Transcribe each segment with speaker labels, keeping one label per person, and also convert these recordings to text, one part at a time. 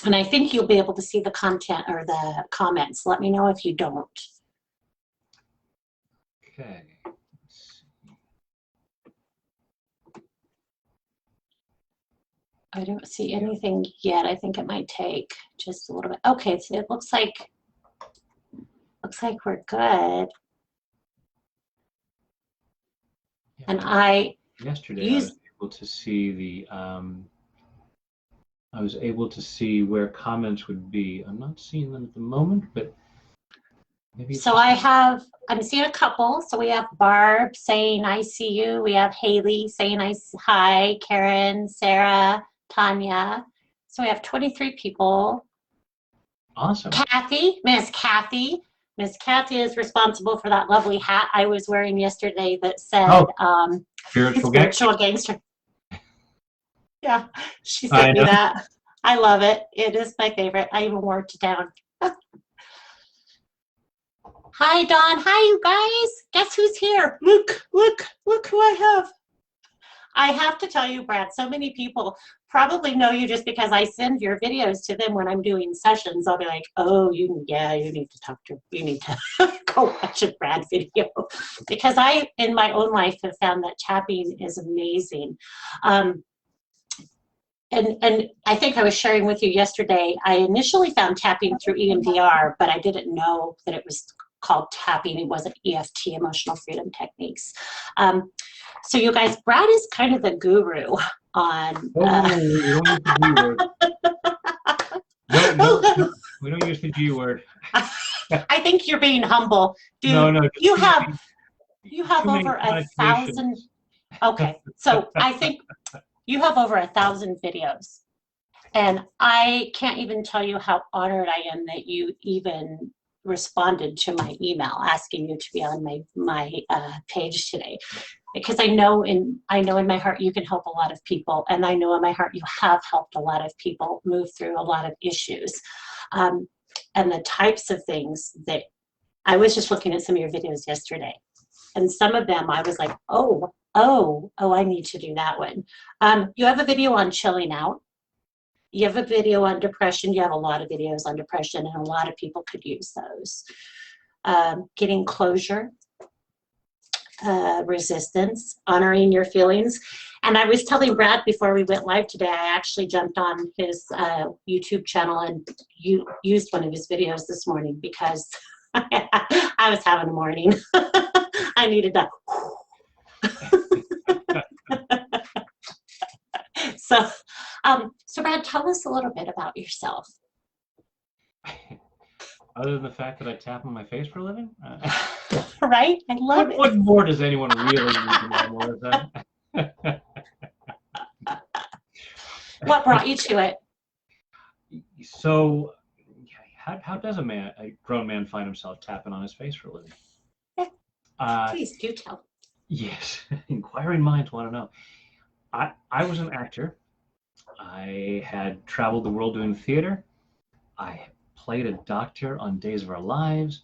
Speaker 1: And I think you'll be able to see the content or the comments. Let me know if you don't.
Speaker 2: Okay.
Speaker 1: I don't see anything yet. I think it might take just a little bit. Okay, so it looks like we're good.
Speaker 2: Yeah,
Speaker 1: And
Speaker 2: yesterday I was able to see the I was able to see where comments would be. I'm not seeing them at the moment, but maybe it's
Speaker 1: so I'm seeing a couple. So we have Barb saying I see you. We have Haley saying hi, Karen, Sarah, Tanya. So we have 23 people.
Speaker 2: Awesome.
Speaker 1: Kathy, Miss Kathy. Miss Kathy is responsible for that lovely hat I was wearing yesterday that said spiritual gangster. Yeah, she sent me that. I love it. It is my favorite. I even wore it down. Hi, Dawn. Hi, you guys. Guess who's here? Look who I have. I have to tell you, Brad, so many people probably know you just because I send your videos to them when I'm doing sessions. I'll be like, oh, you need to go watch a Brad video. Because I, in my own life, have found that tapping is amazing. And I think I was sharing with you yesterday, I initially found tapping through EMDR, but I didn't know that it was called tapping. It wasn't EFT, emotional freedom techniques. So you guys, Brad is kind of the guru on.
Speaker 2: We don't use the G word. No, we don't use the G word.
Speaker 1: I think you're being humble, dude.
Speaker 2: No.
Speaker 1: You have over 1,000. Okay, so I think you have over 1,000 videos, and I can't even tell you how honored I am that you even responded to my email asking you to be on my page today, because I know in my heart you can help a lot of people, and I know in my heart you have helped a lot of people move through a lot of issues, and the types of things that I was just looking at some of your videos yesterday, and some of them I was like, oh, I need to do that one. You have a video on chilling out. You have a video on depression. You have a lot of videos on depression, and a lot of people could use those. Getting closure, resistance, honoring your feelings. And I was telling Brad before we went live today, I actually jumped on his YouTube channel and used one of his videos this morning because I was having a morning. I needed that. So Brad, tell us a little bit about yourself.
Speaker 2: Other than the fact that I tap on my face for a living?
Speaker 1: Right? I love it.
Speaker 2: What more does anyone really need to know more of that?
Speaker 1: What brought you to it?
Speaker 2: So, how does a grown man find himself tapping on his face for a living?
Speaker 1: Please do tell.
Speaker 2: Yes, inquiring minds want to know. I was an actor. I had traveled the world doing theater. I played a doctor on Days of Our Lives.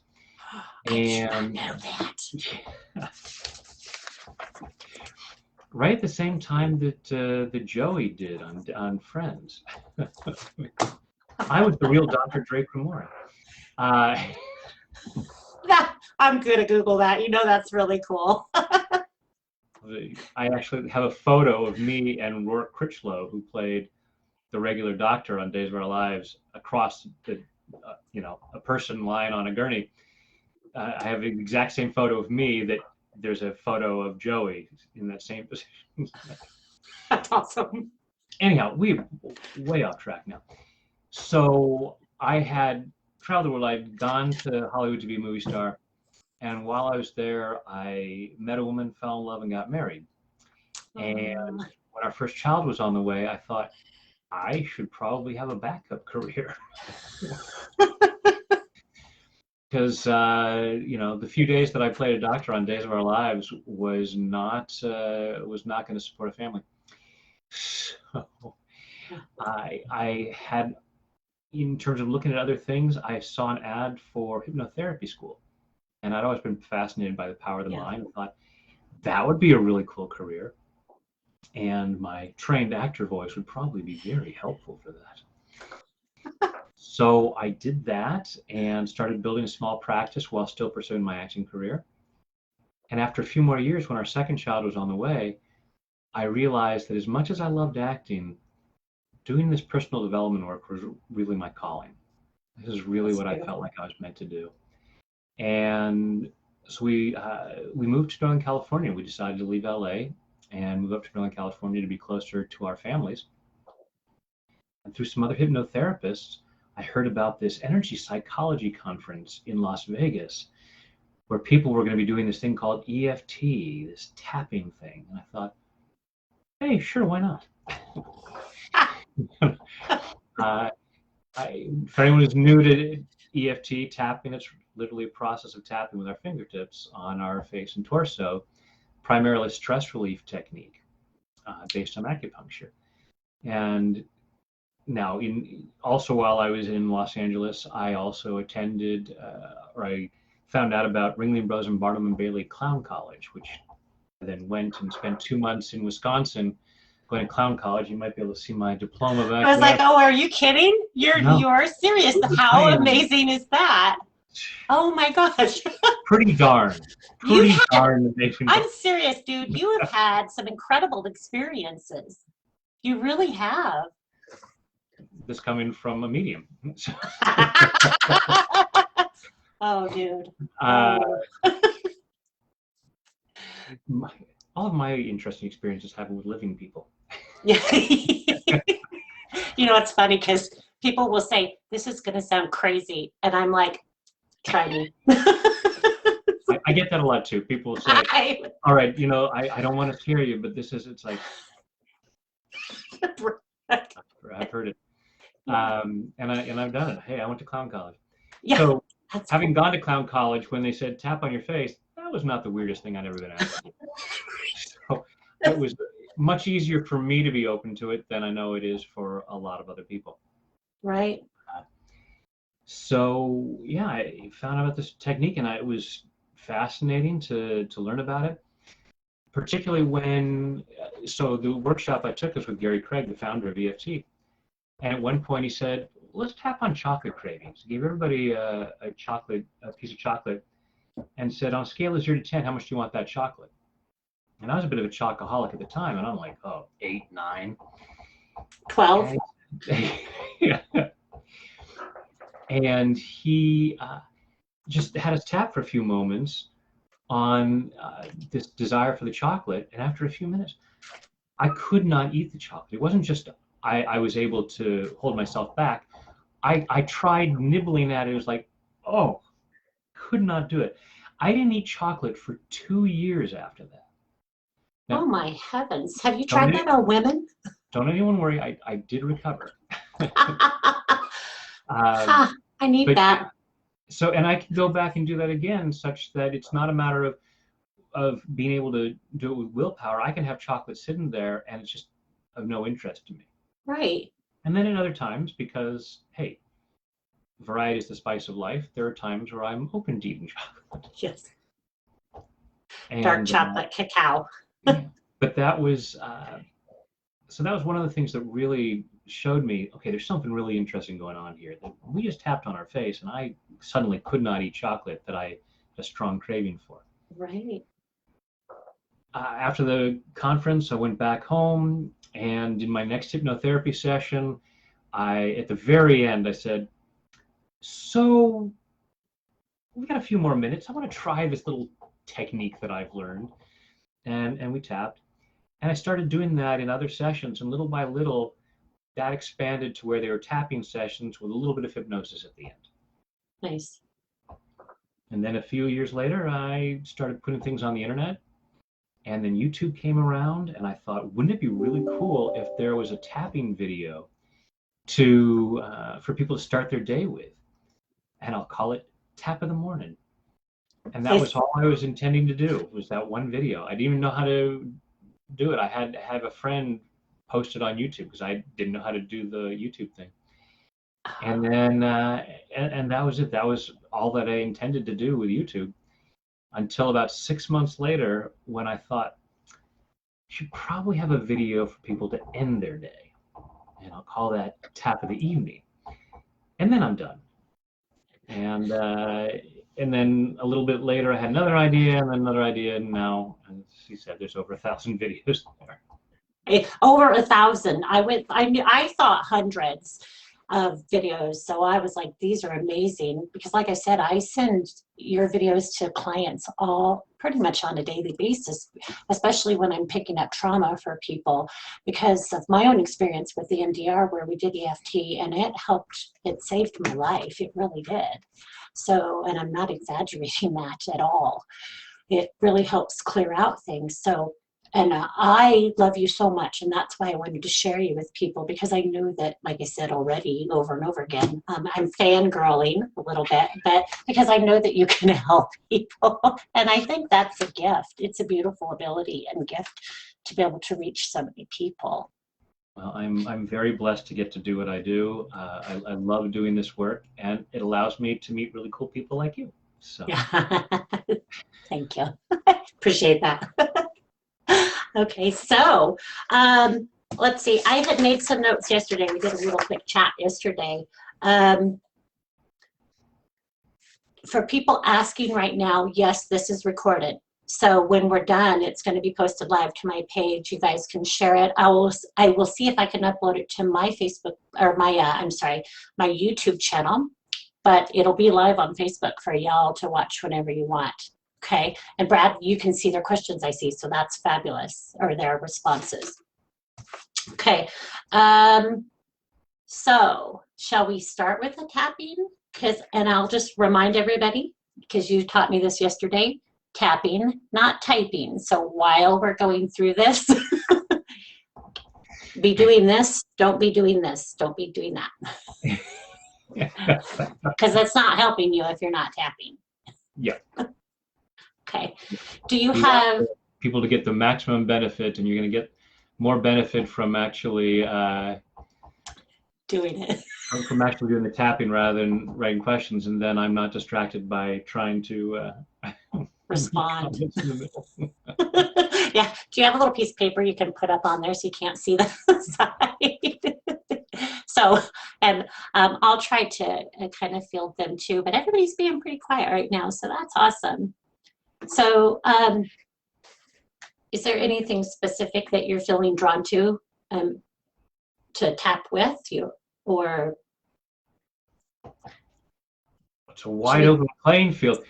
Speaker 2: And
Speaker 1: I know that.
Speaker 2: Right at the same time that Joey did on Friends. I was the real Dr. Dre Cremora.
Speaker 1: I'm gonna Google that. You know that's really cool.
Speaker 2: I actually have a photo of me and Rourke Critchlow, who played the regular doctor on Days of Our Lives, across the, a person lying on a gurney. I have the exact same photo of me that there's a photo of Joey in that same position.
Speaker 1: That's awesome.
Speaker 2: Anyhow, we're way off track now. So I had traveled the world. I'd gone to Hollywood to be a movie star. And while I was there, I met a woman, fell in love, and got married. And when our first child was on the way, I thought, I should probably have a backup career. Because, the few days that I played a doctor on Days of Our Lives was not going to support a family. So I had, in terms of looking at other things, I saw an ad for hypnotherapy school. And I'd always been fascinated by the power of the mind. I thought that would be a really cool career. And my trained actor voice would probably be very helpful for that. So I did that and started building a small practice while still pursuing my acting career. And after a few more years, when our second child was on the way, I realized that as much as I loved acting, doing this personal development work was really my calling. This is really what I felt like I was meant to do. And so we moved to Northern California. We decided to leave LA and move up to Northern California to be closer to our families. And through some other hypnotherapists, I heard about this energy psychology conference in Las Vegas where people were going to be doing this thing called EFT, this tapping thing. And I thought, hey, sure, why not? For anyone who's new to EFT, tapping, it's literally a process of tapping with our fingertips on our face and torso, primarily stress relief technique based on acupuncture. And now, also while I was in Los Angeles, I also attended, or I found out about Ringling Bros and Barnum and Bailey Clown College, which I then went and spent 2 months in Wisconsin going to clown college. You might be able to see my diploma back
Speaker 1: I was
Speaker 2: there.
Speaker 1: like, oh, are you kidding?
Speaker 2: No.
Speaker 1: You're serious. How amazing is that? Oh my gosh.
Speaker 2: Pretty darn amazing.
Speaker 1: I'm serious, dude. You have had some incredible experiences. You really have.
Speaker 2: This coming from a medium.
Speaker 1: Oh, dude.
Speaker 2: All of my interesting experiences happen with living people.
Speaker 1: Yeah. You know, it's funny because people will say, this is going to sound crazy. And I'm like, try me.
Speaker 2: I get that a lot too. People say, all right, you know, I don't want to scare you, but it's like, I've heard it. And I've done it. Hey, I went to clown college.
Speaker 1: Yeah,
Speaker 2: so having gone to clown college, when they said tap on your face, that was not the weirdest thing I'd ever been asked. So it was much easier for me to be open to it than I know it is for a lot of other people.
Speaker 1: Right.
Speaker 2: So yeah, I found out about this technique, and it was fascinating to learn about it. Particularly when, so the workshop I took was with Gary Craig, the founder of EFT. And at one point he said, let's tap on chocolate cravings. He gave everybody a piece of chocolate, and said, on a scale of 0 to 10, how much do you want that chocolate? And I was a bit of a chocoholic at the time, and I'm like, oh, 8, 9.
Speaker 1: 12.
Speaker 2: And he just had us tap for a few moments on this desire for the chocolate. And after a few minutes, I could not eat the chocolate. It wasn't just I was able to hold myself back. I tried nibbling at it. It was like, oh, could not do it. I didn't eat chocolate for 2 years after that. Now,
Speaker 1: oh my heavens. Have you tried that on women?
Speaker 2: Don't anyone worry. I did recover.
Speaker 1: I need that.
Speaker 2: So, and I can go back and do that again, such that it's not a matter of being able to do it with willpower. I can have chocolate sitting there and it's just of no interest to me.
Speaker 1: Right.
Speaker 2: And then in other times, because, hey, variety is the spice of life, there are times where I'm open to eating chocolate.
Speaker 1: Yes.
Speaker 2: And,
Speaker 1: dark chocolate cacao.
Speaker 2: Yeah. But that was, so that was one of the things that really showed me, okay, there's something really interesting going on here. That we just tapped on our face, and I suddenly could not eat chocolate that I had a strong craving for.
Speaker 1: Right.
Speaker 2: After the conference, I went back home, and in my next hypnotherapy session, at the very end, I said, so we got a few more minutes. I want to try this little technique that I've learned. And we tapped. And I started doing that in other sessions, and little by little, that expanded to where they were tapping sessions with a little bit of hypnosis at the end.
Speaker 1: Nice.
Speaker 2: And then a few years later, I started putting things on the internet, and then YouTube came around, and I thought, wouldn't it be really cool if there was a tapping video for people to start their day with? And I'll call it Tap of the Morning. And that was all I was intending to do, was that one video. I didn't even know how to do it. I had to have a friend post it on YouTube because I didn't know how to do the YouTube thing. And then, and that was it. That was all that I intended to do with YouTube, until about 6 months later, when I thought, I should probably have a video for people to end their day. And I'll call that Tap of the Evening. and then I'm done. And then a little bit later, I had another idea, and then another idea, and now, as he said, there's over 1,000 videos there.
Speaker 1: Over 1,000. I thought hundreds of videos. So I was like, these are amazing, because like I said, I send your videos to clients all pretty much on a daily basis, especially when I'm picking up trauma for people, because of my own experience with the MDR where we did EFT, and it saved my life. It really did. So, and I'm not exaggerating that at all. It really helps clear out things. So, and I love you so much, and that's why I wanted to share you with people, because I know that, like I said already over and over again, I'm fangirling a little bit, but because I know that you can help people, and I think that's a gift. It's a beautiful ability and gift to be able to reach so many people.
Speaker 2: Well, I'm very blessed to get to do what I do. I love doing this work, and it allows me to meet really cool people like you. So.
Speaker 1: Thank you. Appreciate that. Okay, so let's see. I had made some notes yesterday. We did a little quick chat yesterday. For people asking right now, yes, this is recorded. So when we're done, it's going to be posted live to my page. You guys can share it. I will see if I can upload it to my Facebook, or my my YouTube channel, but it'll be live on Facebook for y'all to watch whenever you want. Okay, and Brad, you can see their questions I see, so that's fabulous, or their responses. Okay, so shall we start with the tapping? And I'll just remind everybody, because you taught me this yesterday, tapping, not typing. So while we're going through this, be doing this, don't be doing this, don't be doing that. Because that's not helping you if you're not tapping.
Speaker 2: Yeah.
Speaker 1: Okay. Do you have
Speaker 2: people to get the maximum benefit, and you're going to get more benefit from actually
Speaker 1: doing it.
Speaker 2: From actually doing the tapping rather than writing questions, and then I'm not distracted by trying to
Speaker 1: respond. Yeah. Do you have a little piece of paper you can put up on there so you can't see the side? So, and I'll try to kind of field them too, but everybody's being pretty quiet right now, so that's awesome. So, is there anything specific that you're feeling drawn to tap with you, or?
Speaker 2: It's a wide open playing field.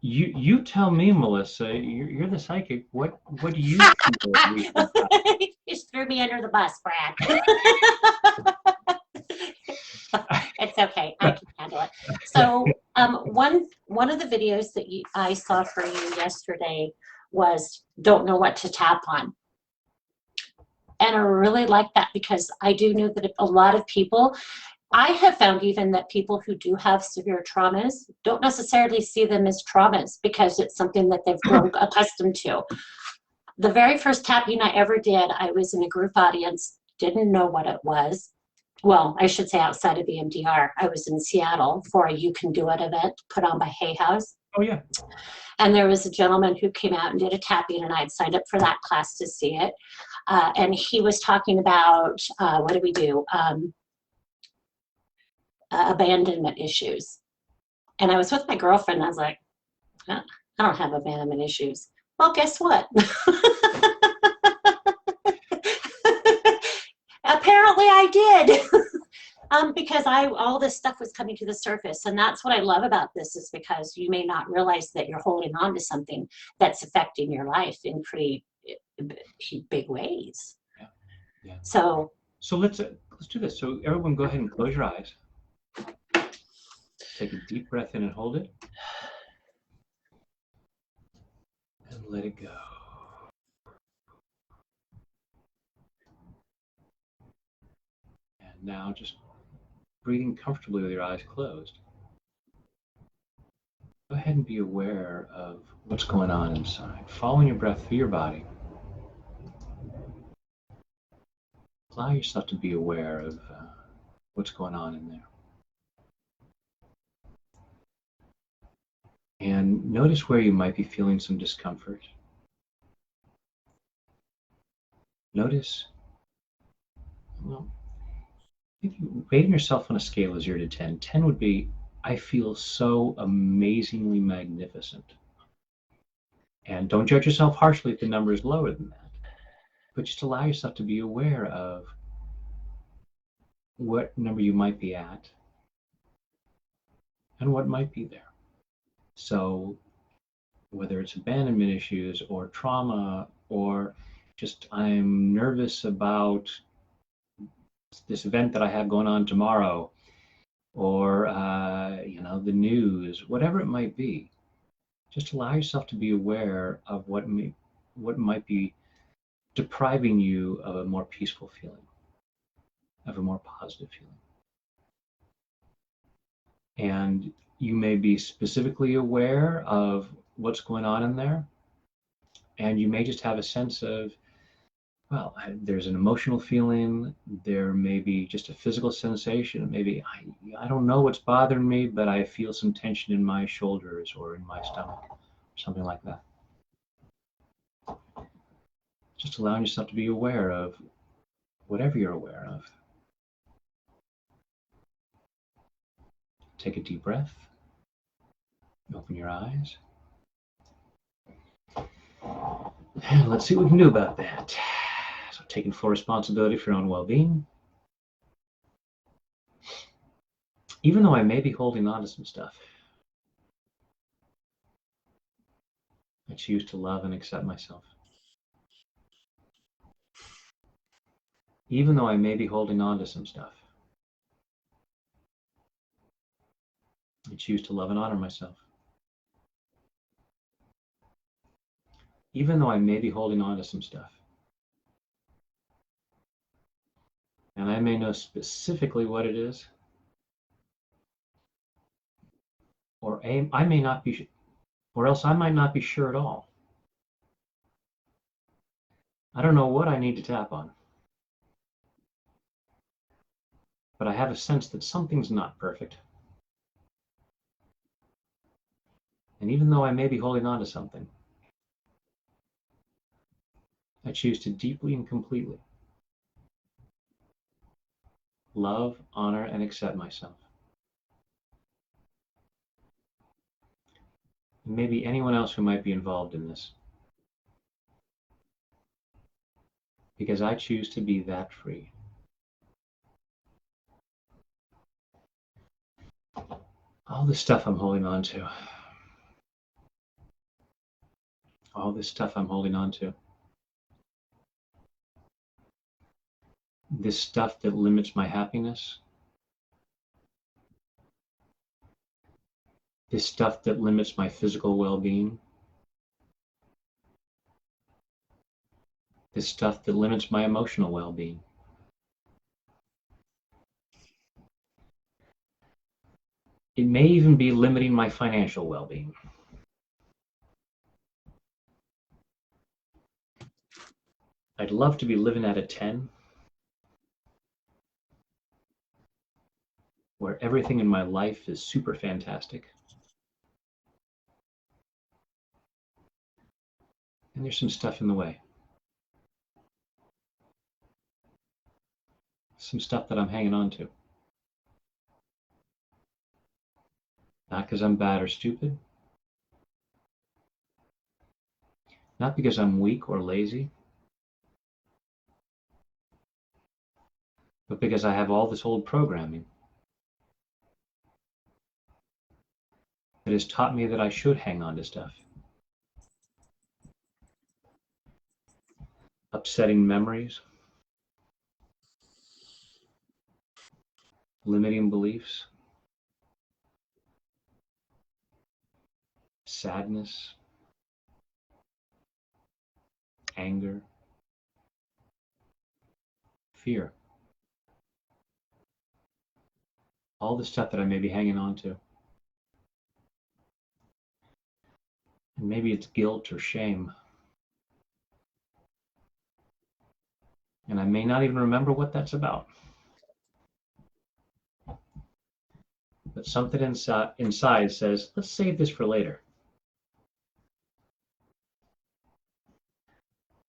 Speaker 2: You tell me, Melissa. You're the psychic. What do you feel?
Speaker 1: You just threw me under the bus, Brad. It's okay. I can handle it. So one of the videos that I saw for you yesterday was don't know what to tap on. And I really like that, because I do know that a lot of people, I have found even that people who do have severe traumas don't necessarily see them as traumas, because it's something that they've grown accustomed to. The very first tapping I ever did, I was in a group audience, didn't know what it was. Well, I should say outside of the MDR. I was in Seattle for a You Can Do It event put on by Hay House.
Speaker 2: Oh, yeah.
Speaker 1: And there was a gentleman who came out and did a tapping, and I had signed up for that class to see it. And he was talking about, what do we do? Abandonment issues. And I was with my girlfriend, and I was like, I don't have abandonment issues. Well, guess what? Apparently I did. Because all this stuff was coming to the surface. And that's what I love about this, is because you may not realize that you're holding on to something that's affecting your life in pretty big ways.
Speaker 2: Yeah. Yeah.
Speaker 1: So
Speaker 2: let's do this. So everyone go ahead and close your eyes. Take a deep breath in and hold it. And let it go. And now just breathing comfortably with your eyes closed. Go ahead and be aware of what's going on inside. Following your breath through your body. Allow yourself to be aware of what's going on in there. And notice where you might be feeling some discomfort. Notice, well, if you rating yourself on a scale of 0 to 10, 10 would be, I feel so amazingly magnificent. And don't judge yourself harshly if the number is lower than that. But just allow yourself to be aware of what number you might be at and what might be there. So whether it's abandonment issues or trauma or just I'm nervous about this event that I have going on tomorrow, or the news, whatever it might be, just allow yourself to be aware of what might be depriving you of a more peaceful feeling, of a more positive feeling. And you may be specifically aware of what's going on in there, and you may just have a sense of, well, there's an emotional feeling, there may be just a physical sensation, maybe I don't know what's bothering me, but I feel some tension in my shoulders or in my stomach, something like that. Just allowing yourself to be aware of whatever you're aware of. Take a deep breath. Open your eyes. And let's see what we can do about that. So taking full responsibility for your own well-being. Even though I may be holding on to some stuff, I choose to love and accept myself. Even though I may be holding on to some stuff, I choose to love and honor myself. Even though I may be holding on to some stuff, and I may know specifically what it is, or I may not be, or else I might not be sure at all. I don't know what I need to tap on, but I have a sense that something's not perfect. And even though I may be holding on to something, I choose to deeply and completely love, honor, and accept myself. And maybe anyone else who might be involved in this. Because I choose to be that free. All this stuff I'm holding on to. All this stuff I'm holding on to. This stuff that limits my happiness. This stuff that limits my physical well-being. This stuff that limits my emotional well-being. It may even be limiting my financial well-being. I'd love to be living at a 10, where everything in my life is super fantastic. And there's some stuff in the way. Some stuff that I'm hanging on to. Not because I'm bad or stupid. Not because I'm weak or lazy. But because I have all this old programming that has taught me that I should hang on to stuff. Upsetting memories. Limiting beliefs. Sadness. Anger. Fear. All the stuff that I may be hanging on to. And maybe it's guilt or shame. And I may not even remember what that's about. But something inside says, let's save this for later.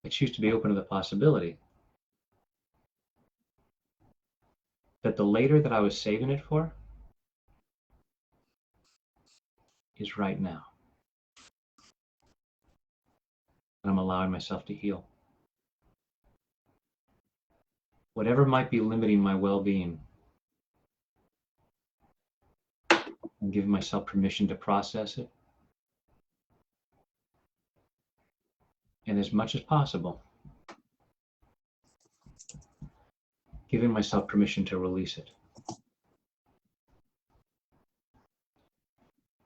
Speaker 2: I choose to be open to the possibility that the later that I was saving it for is right now. And I'm allowing myself to heal. Whatever might be limiting my well-being, I'm giving myself permission to process it. And as much as possible, giving myself permission to release it.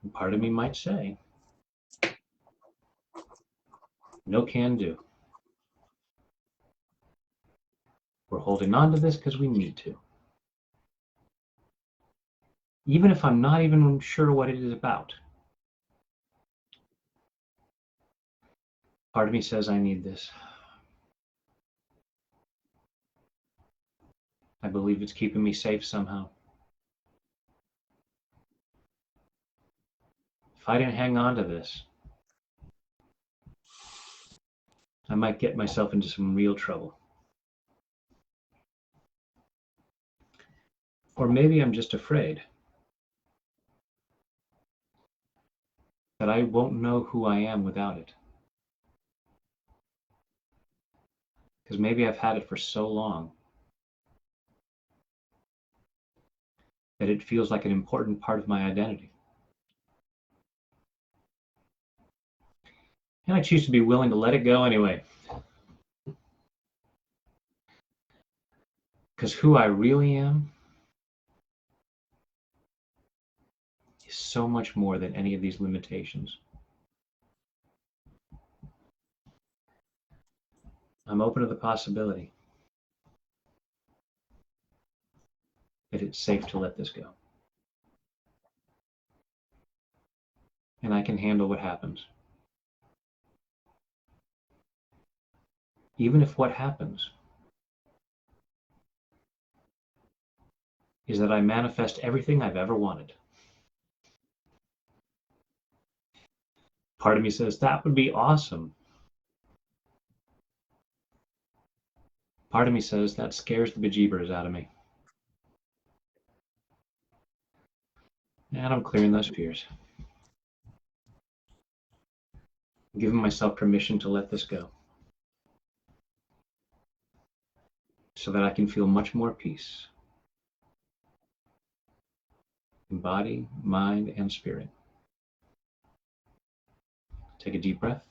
Speaker 2: And part of me might say, no can do. We're holding on to this because we need to. Even if I'm not even sure what it is about. Part of me says I need this. I believe it's keeping me safe somehow. If I didn't hang on to this, I might get myself into some real trouble. Or maybe I'm just afraid that I won't know who I am without it. Because maybe I've had it for so long that it feels like an important part of my identity. And I choose to be willing to let it go anyway. Because who I really am is so much more than any of these limitations. I'm open to the possibility that it's safe to let this go. And I can handle what happens. Even if what happens is that I manifest everything I've ever wanted. Part of me says, that would be awesome. Part of me says, that scares the bejeebers out of me. And I'm clearing those fears. I'm giving myself permission to let this go, so that I can feel much more peace in body, mind, and spirit. Take a deep breath.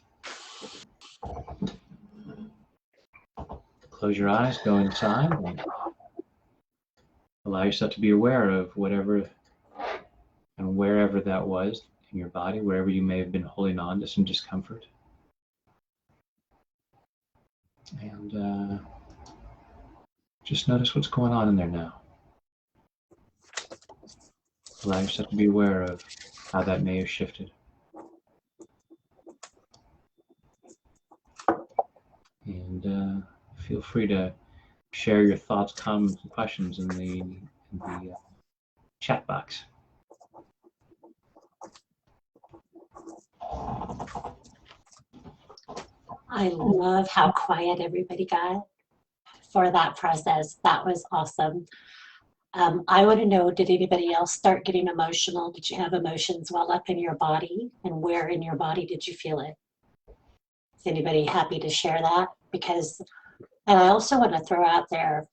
Speaker 2: Close your eyes, go inside, and allow yourself to be aware of whatever and wherever that was in your body, wherever you may have been holding on to some discomfort. And just notice what's going on in there now. Allow yourself to be aware of how that may have shifted. And feel free to share your thoughts, comments, and questions in the chat box.
Speaker 1: I love how quiet everybody got for that process. That was awesome. I want to know, did anybody else start getting emotional? Did you have emotions well up in your body? And where in your body did you feel it? Is anybody happy to share that? Because, and I also want to throw out there,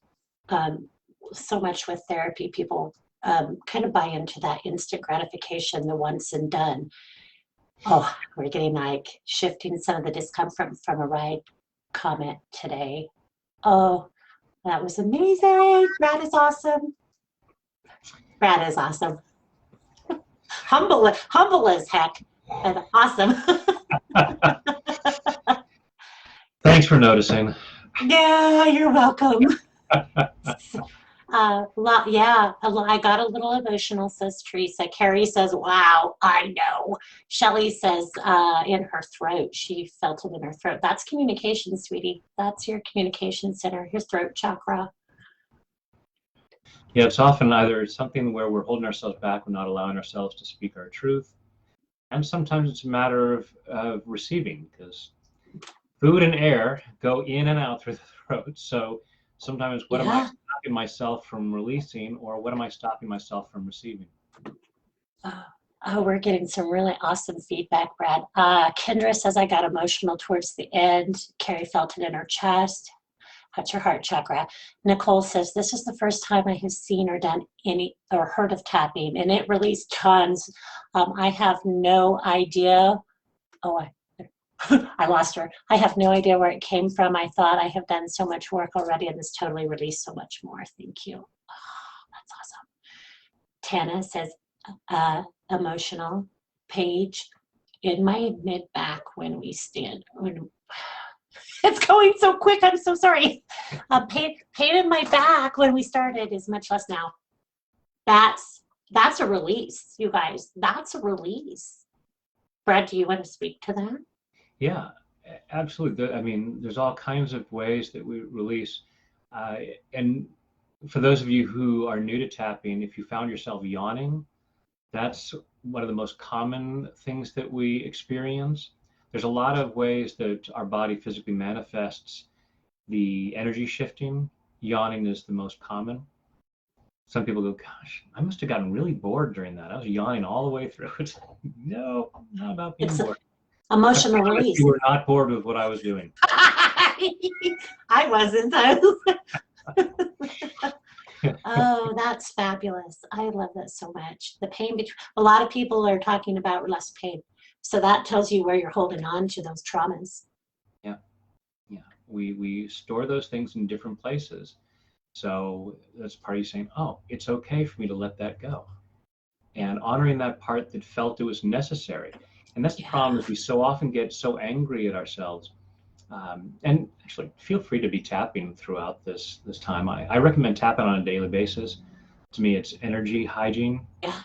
Speaker 1: so much with therapy, people kind of buy into that instant gratification, the once and done. Oh, we're getting like shifting some of the discomfort from a right comment today. Oh, that was amazing. Brad is awesome. Brad is awesome. Humble as heck, and awesome.
Speaker 2: Thanks for noticing.
Speaker 1: Yeah, you're welcome. I got a little emotional, says Teresa. Carrie says, wow, I know. Shelley says in her throat, she felt it in her throat. That's communication, sweetie. That's your communication center, your throat chakra.
Speaker 2: Yeah, it's often either something where we're holding ourselves back, we're not allowing ourselves to speak our truth. And sometimes it's a matter of receiving, because food and air go in and out through the throat. So Sometimes what am I stopping myself from releasing, or what am I stopping myself from receiving?
Speaker 1: Oh, we're getting some really awesome feedback, Brad. Kendra says, I got emotional towards the end. Carrie felt it in her chest. That's your heart chakra. Nicole says, this is the first time I have seen or done any or heard of tapping, and it released tons. I have no idea. Oh, I lost her. I have no idea where it came from. I thought I have done so much work already, and this totally released so much more. Thank you. Oh, that's awesome. Tana says, emotional. Paige, in my mid back when we stand. It's going so quick. I'm so sorry. Pain in my back when we started is much less now. That's a release, you guys. That's a release. Brad, do you want to speak to that?
Speaker 2: Yeah, absolutely. I mean, there's all kinds of ways that we release. And for those of you who are new to tapping, if you found yourself yawning, that's one of the most common things that we experience. There's a lot of ways that our body physically manifests the energy shifting. Yawning is the most common. Some people go, gosh, I must have gotten really bored during that. I was yawning all the way through it. No, not about being bored.
Speaker 1: Emotional release.
Speaker 2: You were not bored with what I was doing.
Speaker 1: I wasn't. Oh, that's fabulous. I love that so much. The pain between, a lot of people are talking about less pain. So that tells you where you're holding on to those traumas.
Speaker 2: Yeah. Yeah. We store those things in different places. So that's part of you saying, oh, it's okay for me to let that go. And honoring that part that felt it was necessary. And that's the problem, is we so often get so angry at ourselves. And actually, feel free to be tapping throughout this time. I recommend tapping on a daily basis. To me, it's energy hygiene.
Speaker 1: Yeah.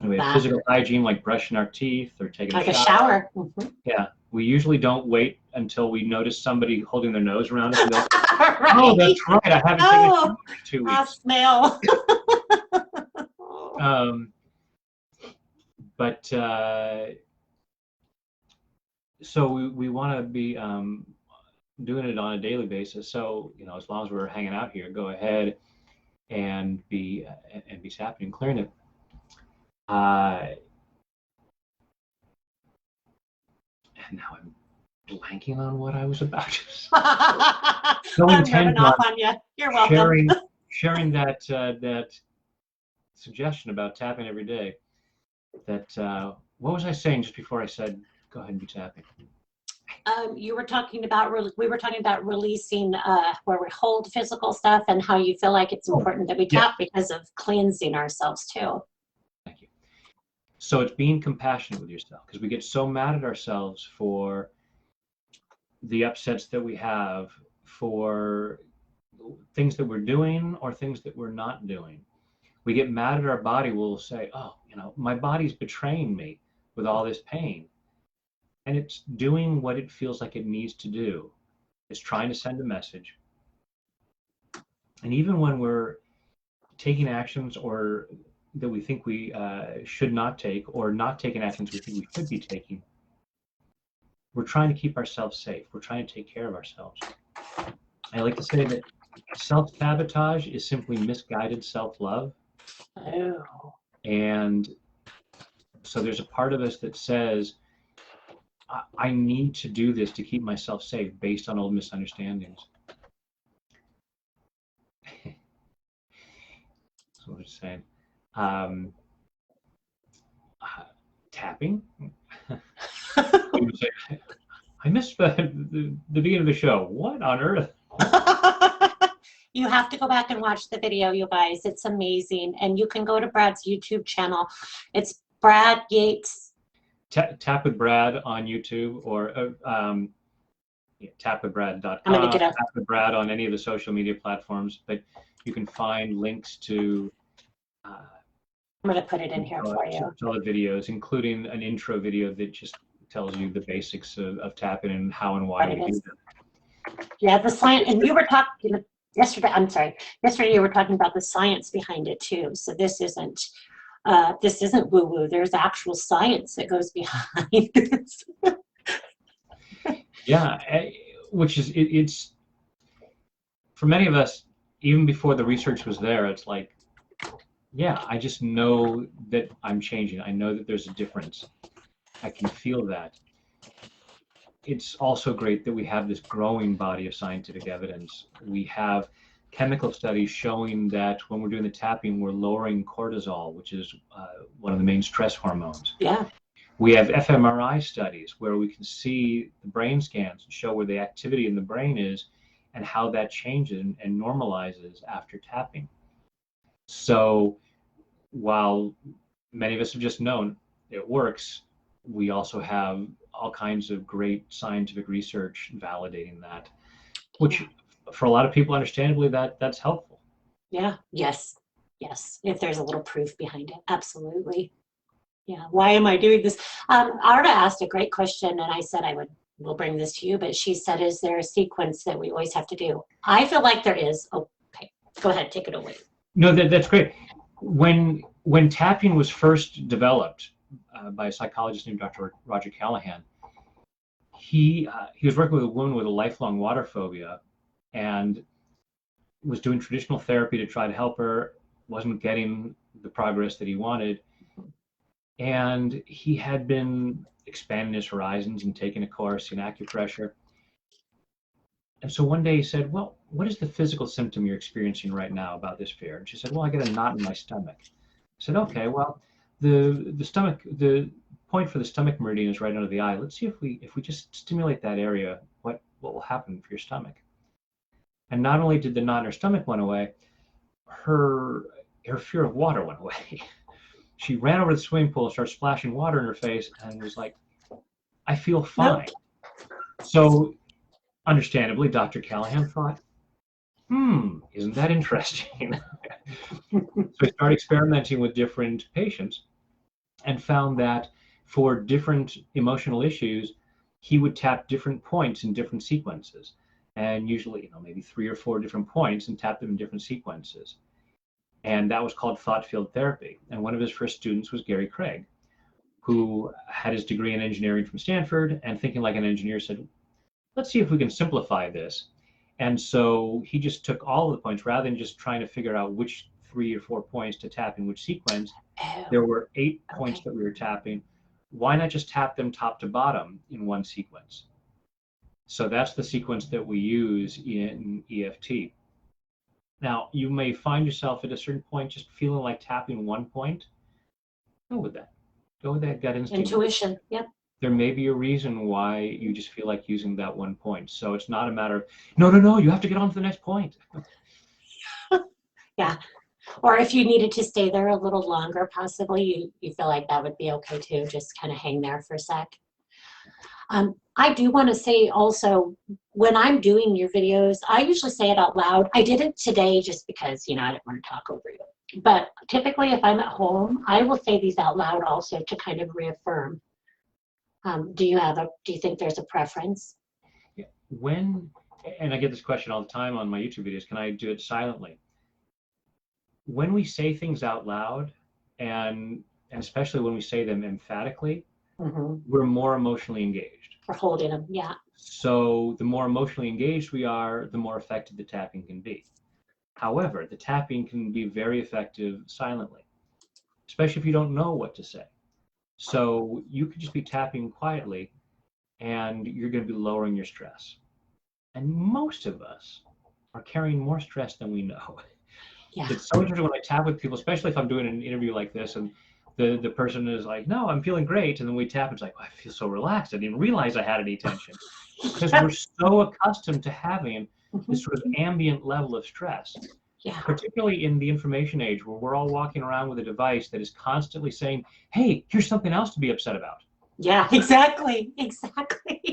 Speaker 2: And we have physical hygiene, like brushing our teeth or taking
Speaker 1: a shower. Mm-hmm.
Speaker 2: Yeah. We usually don't wait until we notice somebody holding their nose around us and go, right. Oh, that's right. I haven't taken a shower in 2 weeks.
Speaker 1: I smell.
Speaker 2: But so we want to be doing it on a daily basis. So, you know, as long as we're hanging out here, go ahead and be tapping and clearing it. And now I'm blanking on what I was about to say.
Speaker 1: I'm rubbing off on you. You're welcome.
Speaker 2: Sharing that suggestion about tapping every day. That what was I saying just before I said go ahead and be tapping?
Speaker 1: You were talking about we were talking about releasing where we hold physical stuff, and how you feel like it's important that we tap because of cleansing ourselves too.
Speaker 2: Thank you. So it's being compassionate with yourself, because we get so mad at ourselves for the upsets that we have, for things that we're doing or things that we're not doing. We get mad at our body. We'll say, oh, you know, my body's betraying me with all this pain. And it's doing what it feels like it needs to do. It's trying to send a message. And even when we're taking actions or that we think we should not take, or not taking actions we think we should be taking, we're trying to keep ourselves safe. We're trying to take care of ourselves. I like to say that self-sabotage is simply misguided self-love.
Speaker 1: Oh.
Speaker 2: And so there's a part of us that says, I need to do this to keep myself safe based on old misunderstandings. So what was I saying? Tapping? I missed the beginning of the show. What on earth?
Speaker 1: You have to go back and watch the video, you guys. It's amazing. And you can go to Brad's YouTube channel. It's Brad Yates.
Speaker 2: Tap with Brad on YouTube, or tapwithbrad.com.
Speaker 1: I'm gonna get
Speaker 2: Tap with Brad on any of the social media platforms. But you can find links to.
Speaker 1: I'm gonna put it in here for you.
Speaker 2: All the videos, including an intro video that just tells you the basics of tapping and how and why we do them.
Speaker 1: Yeah, the science, and you were talking yesterday. I'm sorry. Yesterday you were talking about the science behind it too. So this isn't woo-woo. There's actual science that goes behind this.
Speaker 2: Yeah, which is it's for many of us. even before the research was there, it's like, yeah, I just know that I'm changing. I know that there's a difference. I can feel that. It's also great that we have this growing body of scientific evidence. We have chemical studies showing that when we're doing the tapping, we're lowering cortisol, which is one of the main stress hormones.
Speaker 1: Yeah.
Speaker 2: We have fMRI studies where we can see the brain scans and show where the activity in the brain is and how that changes and normalizes after tapping. So while many of us have just known it works, we also have all kinds of great scientific research validating that, which for a lot of people, understandably, that's helpful.
Speaker 1: Yeah. Yes. Yes. If there's a little proof behind it. Absolutely. Yeah. Why am I doing this? Arda asked a great question, and I said we'll bring this to you, but she said, is there a sequence that we always have to do? I feel like there is. Okay. Go ahead. Take it away.
Speaker 2: No, that's great. When tapping was first developed by a psychologist named Dr. Roger Callahan, he was working with a woman with a lifelong water phobia and was doing traditional therapy to try to help her, wasn't getting the progress that he wanted. And he had been expanding his horizons and taking a course in acupressure. And so one day he said, well, what is the physical symptom you're experiencing right now about this fear? And she said, well, I get a knot in my stomach. I said, okay, well, the point for the stomach meridian is right under the eye. Let's see if we just stimulate that area, what will happen for your stomach? And not only did the knot in her stomach went away, her fear of water went away. She ran over to the swimming pool, started splashing water in her face, and was like, I feel fine. So understandably, Dr. Callahan thought, isn't that interesting? So he started experimenting with different patients and found that for different emotional issues, he would tap different points in different sequences. And usually, maybe 3 or 4 different points and tap them in different sequences. And that was called thought field therapy. And one of his first students was Gary Craig, who had his degree in engineering from Stanford, and thinking like an engineer said, let's see if we can simplify this. And so he just took all of the points, rather than just trying to figure out which 3 or 4 points to tap in which sequence. There were 8 points that we were tapping. Why not just tap them top to bottom in one sequence? So that's the sequence that we use in EFT. Now, you may find yourself at a certain point just feeling like tapping one point. Go with that. Go with that gut instinct.
Speaker 1: Intuition. Yep.
Speaker 2: There may be a reason why you just feel like using that one point. So it's not a matter of, no, you have to get on to the next point.
Speaker 1: Yeah. Or if you needed to stay there a little longer, possibly, you feel like that would be okay too. Just kind of hang there for a sec. I do want to say also, when I'm doing your videos, I usually say it out loud. I did it today just because, I didn't want to talk over you. But typically, if I'm at home, I will say these out loud also to kind of reaffirm. Do you think there's a preference?
Speaker 2: Yeah. And I get this question all the time on my YouTube videos, can I do it silently? When we say things out loud, and especially when we say them emphatically, we're more emotionally engaged.
Speaker 1: We're holding them, yeah.
Speaker 2: So the more emotionally engaged we are, the more effective the tapping can be. However, the tapping can be very effective silently, especially if you don't know what to say. So you could just be tapping quietly, and you're going to be lowering your stress. And most of us are carrying more stress than we know.
Speaker 1: Yeah.
Speaker 2: It's so interesting when I tap with people, especially if I'm doing an interview like this, and the person is like, no, I'm feeling great. And then we tap, it's like, I feel so relaxed. I didn't realize I had any tension. Because we're so accustomed to having this sort of ambient level of stress.
Speaker 1: Yeah.
Speaker 2: Particularly in the information age, where we're all walking around with a device that is constantly saying, hey, here's something else to be upset about.
Speaker 1: Yeah, exactly.
Speaker 2: And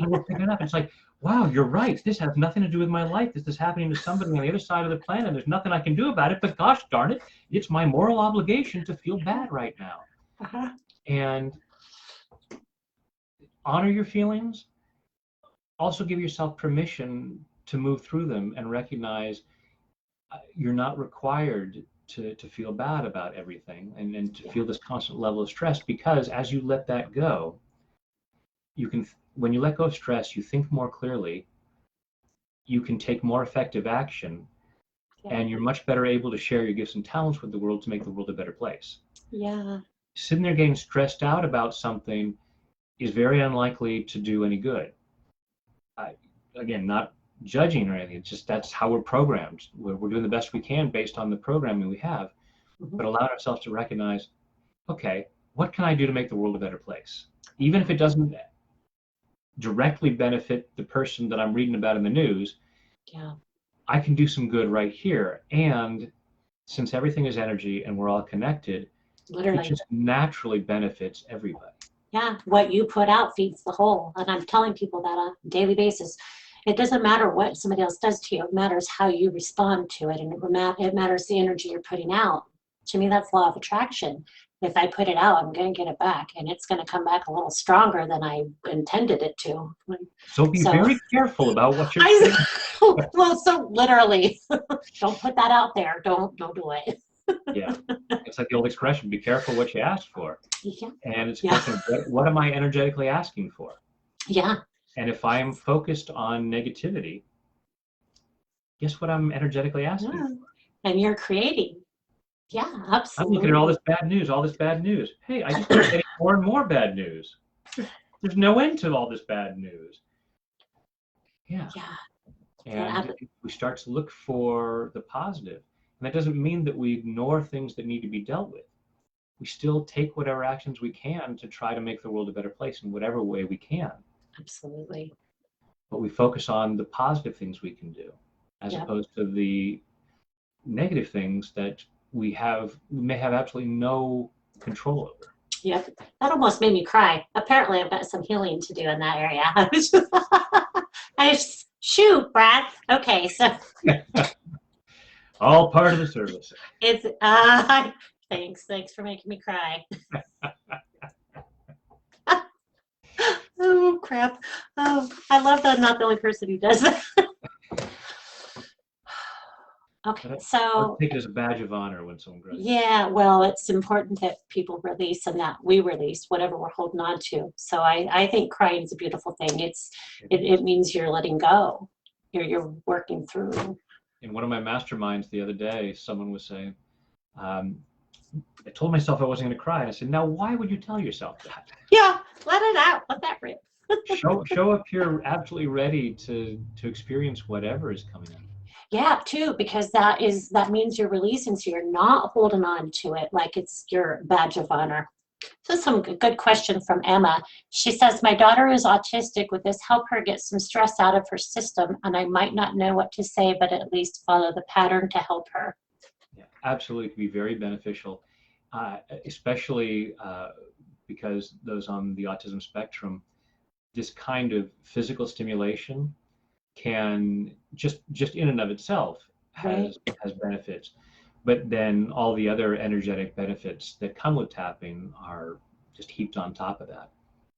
Speaker 2: we're picking it up. It's like, wow, you're right. This has nothing to do with my life. This is happening to somebody on the other side of the planet. There's nothing I can do about it, but gosh darn it, it's my moral obligation to feel bad right now. And honor your feelings. Also give yourself permission to move through them and recognize you're not required to feel bad about everything and to feel this constant level of stress, because as you let that go, when you let go of stress, you think more clearly, you can take more effective action, and you're much better able to share your gifts and talents with the world to make the world a better place.
Speaker 1: Yeah.
Speaker 2: Sitting there getting stressed out about something is very unlikely to do any good. Again, not judging or anything. It's just that's how we're programmed. We're doing the best we can based on the programming we have, but allowing ourselves to recognize, okay, what can I do to make the world a better place? Even if it doesn't directly benefit the person that I'm reading about in the news, I can do some good right here. And since everything is energy and we're all connected, it just naturally benefits everybody.
Speaker 1: Yeah, what you put out feeds the whole. And I'm telling people that on a daily basis. It doesn't matter what somebody else does to you. It matters how you respond to it. And it matters the energy you're putting out. To me, that's law of attraction. If I put it out, I'm going to get it back. And it's going to come back a little stronger than I intended it to.
Speaker 2: So be very careful about what you're saying.
Speaker 1: Well, so literally, don't put that out there. Don't do it.
Speaker 2: Yeah, it's like the old expression, be careful what you ask for.
Speaker 1: Yeah.
Speaker 2: And it's a question of what am I energetically asking for?
Speaker 1: Yeah.
Speaker 2: And if I am focused on negativity, guess what I'm energetically asking for?
Speaker 1: And you're creating. Yeah, absolutely.
Speaker 2: I'm looking at all this bad news, Hey, I just keep getting more and more bad news. There's no end to all this bad news. Yeah. And we start to look for the positive. And that doesn't mean that we ignore things that need to be dealt with. We still take whatever actions we can to try to make the world a better place in whatever way we can.
Speaker 1: Absolutely.
Speaker 2: But we focus on the positive things we can do, as opposed to the negative things that we may have absolutely no control over.
Speaker 1: Yep. That almost made me cry. Apparently, I've got some healing to do in that area. Shoot, Brad. Okay, so.
Speaker 2: All part of the service.
Speaker 1: It's thanks for making me cry. Oh crap! Oh, I love that I'm not the only person who does that. Okay, so
Speaker 2: I take it as a badge of honor when someone graduates.
Speaker 1: Yeah, well, it's important that people release and that we release whatever we're holding on to. So I think crying is a beautiful thing. It means you're letting go. You're working through.
Speaker 2: In one of my masterminds the other day, someone was saying, I told myself I wasn't going to cry. And I said, now why would you tell yourself that?
Speaker 1: Yeah, let it out. Let that rip.
Speaker 2: show up here absolutely ready to experience whatever is coming in.
Speaker 1: Yeah, too, because that means you're releasing, so you're not holding on to it like it's your badge of honor. So some good question from Emma. She says, my daughter is autistic. Would this help her get some stress out of her system? And I might not know what to say, but at least follow the pattern to help her.
Speaker 2: Yeah, absolutely. It can be very beneficial, especially because those on the autism spectrum, this kind of physical stimulation can just in and of itself has benefits. But then all the other energetic benefits that come with tapping are just heaped on top of that.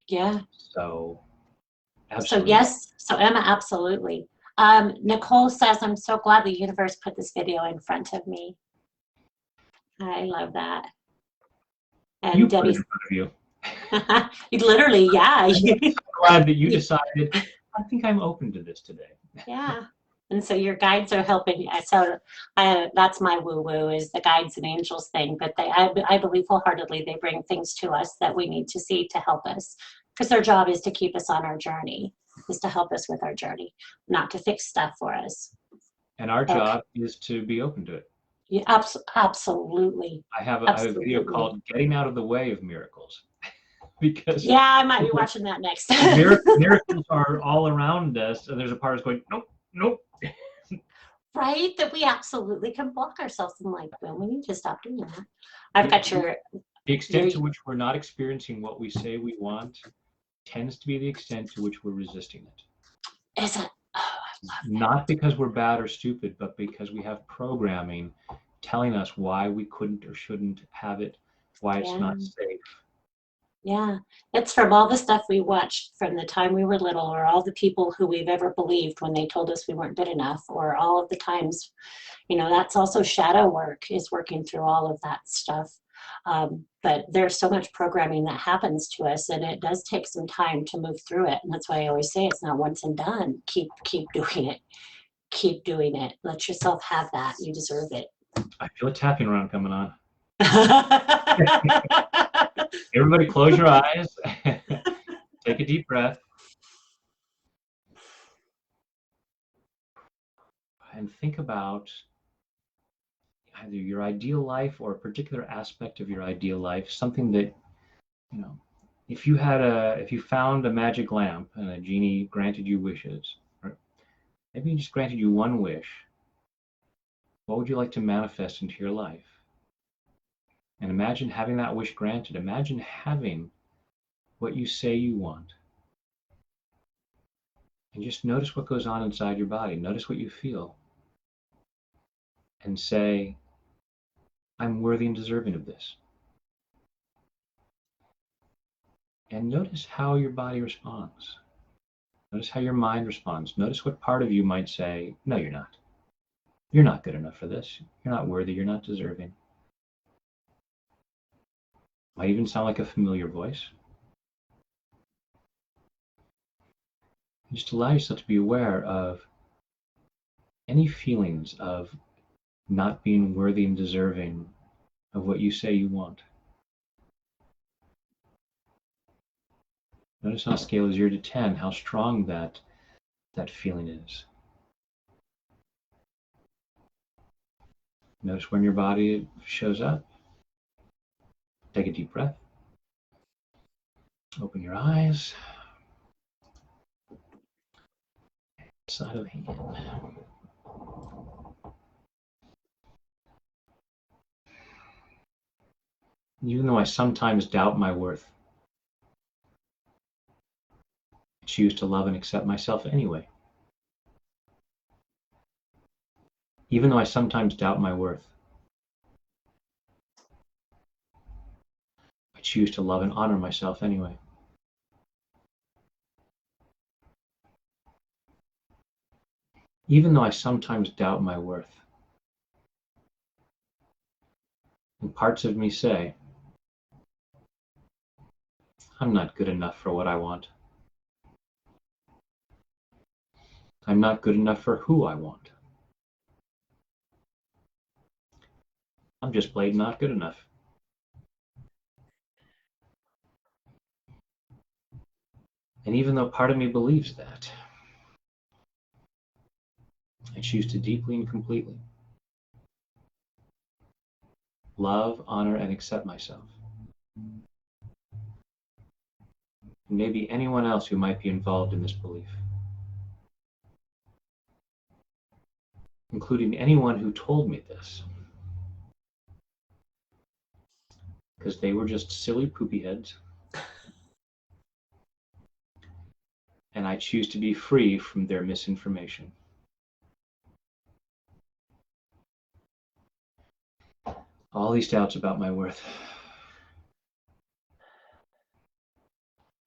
Speaker 1: Yeah.
Speaker 2: So, absolutely.
Speaker 1: So yes, so Emma, absolutely. Nicole says, I'm so glad the universe put this video in front of me. I love that. And Debbie,
Speaker 2: put it in front of you.
Speaker 1: Literally, yeah.
Speaker 2: I'm so glad that you decided, I think I'm open to this today.
Speaker 1: Yeah. And so your guides are helping. So that's my woo-woo, is the guides and angels thing. But I believe wholeheartedly they bring things to us that we need to see to help us. Because their job is to keep us on our journey, is to help us with our journey, not to fix stuff for us.
Speaker 2: And our job is to be open to it.
Speaker 1: Yeah, absolutely.
Speaker 2: I have a video called Getting Out of the Way of Miracles. Because
Speaker 1: I might be watching that next.
Speaker 2: miracles are all around us, and there's a part of us going, nope.
Speaker 1: Right, that we absolutely can block ourselves and like, well, we need to stop doing that. I've got
Speaker 2: the extent to which we're not experiencing what we say we want tends to be the extent to which we're resisting it.
Speaker 1: Is it? Oh, I love that.
Speaker 2: Not because we're bad or stupid, but because we have programming telling us why we couldn't or shouldn't have it, why it's not safe.
Speaker 1: Yeah, it's from all the stuff we watched from the time we were little, or all the people who we've ever believed when they told us we weren't good enough, or all of the times, that's also shadow work, is working through all of that stuff. But there's so much programming that happens to us, and it does take some time to move through it. And that's why I always say it's not once and done. Keep doing it. keep doing it. Let yourself have that. You deserve it.
Speaker 2: I feel a tapping round coming on. Everybody close your eyes. Take a deep breath. And think about either your ideal life or a particular aspect of your ideal life, something that, you know, if you found a magic lamp and a genie granted you wishes, or maybe he just granted you one wish, what would you like to manifest into your life? And imagine having that wish granted. Imagine having what you say you want. And just notice what goes on inside your body. Notice what you feel. And say, I'm worthy and deserving of this. And notice how your body responds. Notice how your mind responds. Notice what part of you might say, no, you're not. You're not good enough for this. You're not worthy. You're not deserving. Might even sound like a familiar voice. Just allow yourself to be aware of any feelings of not being worthy and deserving of what you say you want. Notice on a scale of 0 to 10 how strong that feeling is. Notice when your body shows up. Take a deep breath. Open your eyes. Side of the hand. Even though I sometimes doubt my worth, I choose to love and accept myself anyway. Even though I sometimes doubt my worth, I choose to love and honor myself anyway. Even though I sometimes doubt my worth, and parts of me say, I'm not good enough for what I want. I'm not good enough for who I want. I'm just plain not good enough. And even though part of me believes that, I choose to deeply and completely love, honor, and accept myself. And maybe anyone else who might be involved in this belief, including anyone who told me this, because they were just silly poopy heads. And I choose to be free from their misinformation. All these doubts about my worth,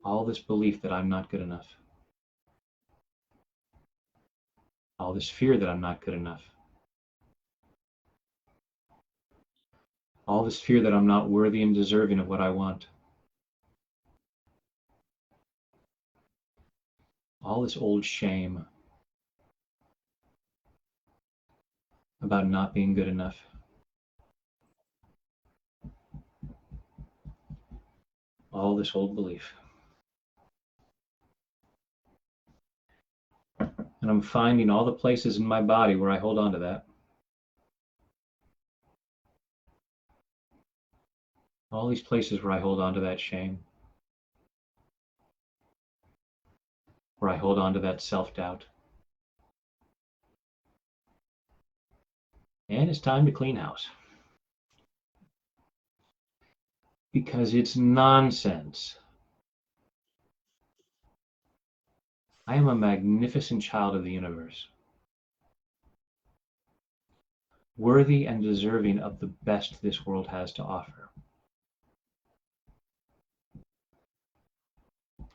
Speaker 2: all this belief that I'm not good enough, all this fear that I'm not good enough, all this fear that I'm not worthy and deserving of what I want, all this old shame about not being good enough, all this old belief. And I'm finding all the places in my body where I hold on to that. All these places where I hold on to that shame, where I hold on to that self-doubt. And it's time to clean house. Because it's nonsense. I am a magnificent child of the universe, worthy and deserving of the best this world has to offer.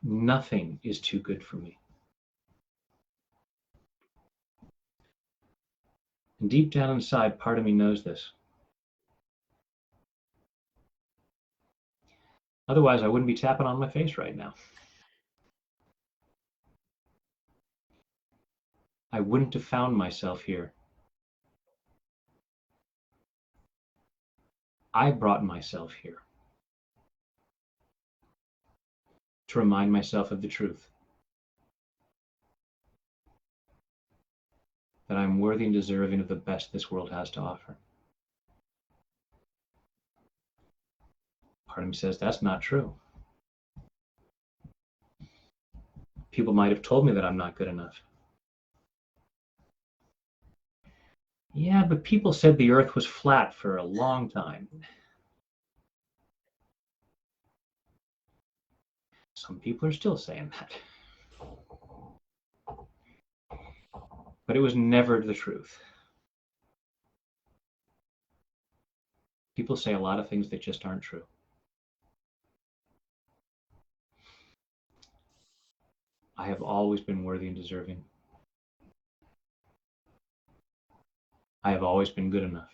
Speaker 2: Nothing is too good for me. And deep down inside, part of me knows this. Otherwise, I wouldn't be tapping on my face right now. I wouldn't have found myself here. I brought myself here to remind myself of the truth, that I'm worthy and deserving of the best this world has to offer. Part of me says that's not true. People might have told me that I'm not good enough. Yeah, but people said the earth was flat for a long time. Some people are still saying that. But it was never the truth. People say a lot of things that just aren't true. I have always been worthy and deserving. I have always been good enough.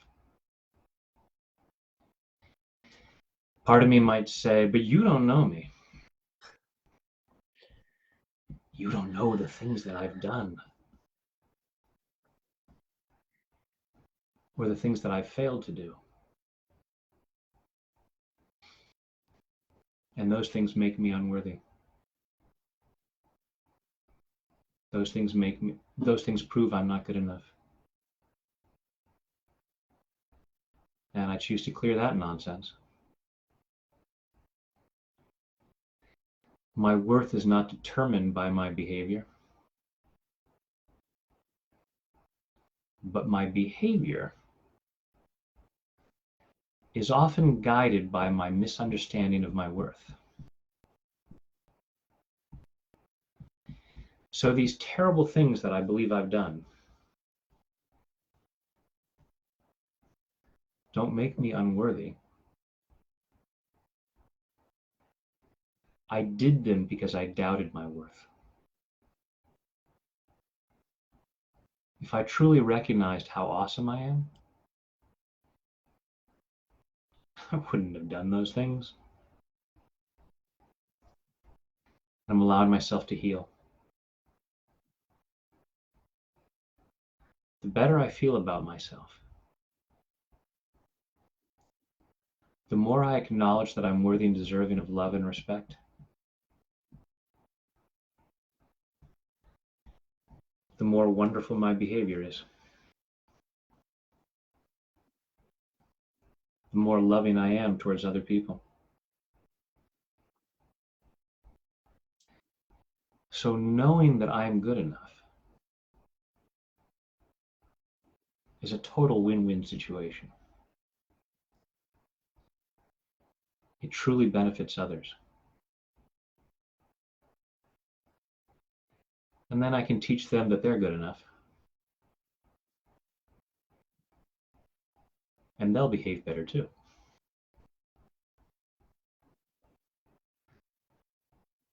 Speaker 2: Part of me might say, but you don't know me. You don't know the things that I've done, or the things that I've failed to do. And those things make me unworthy. Those things prove I'm not good enough. And I choose to clear that nonsense. My worth is not determined by my behavior, but my behavior is often guided by my misunderstanding of my worth. So these terrible things that I believe I've done don't make me unworthy. I did them because I doubted my worth. If I truly recognized how awesome I am, I wouldn't have done those things. I'm allowing myself to heal. The better I feel about myself, the more I acknowledge that I'm worthy and deserving of love and respect, the more wonderful my behavior is. The more loving I am towards other people. So knowing that I am good enough is a total win-win situation. It truly benefits others. And then I can teach them that they're good enough. And they'll behave better too.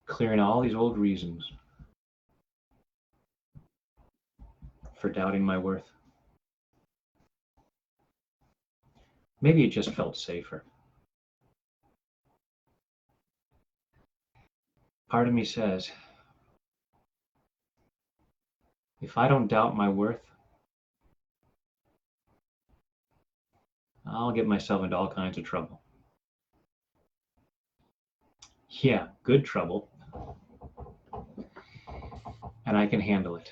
Speaker 2: Clearing all these old reasons for doubting my worth. Maybe it just felt safer. Part of me says, if I don't doubt my worth, I'll get myself into all kinds of trouble. Yeah, good trouble. And I can handle it.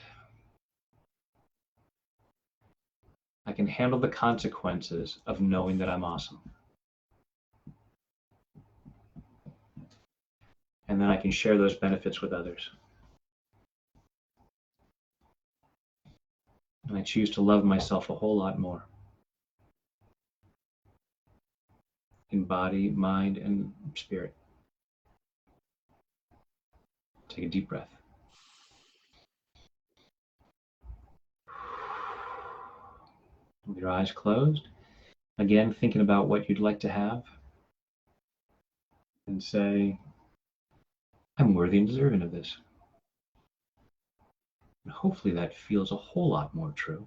Speaker 2: I can handle the consequences of knowing that I'm awesome. And then I can share those benefits with others. And I choose to love myself a whole lot more. In body, mind, and spirit. Take a deep breath. With your eyes closed. Again, thinking about what you'd like to have. And say, I'm worthy and deserving of this. And hopefully that feels a whole lot more true.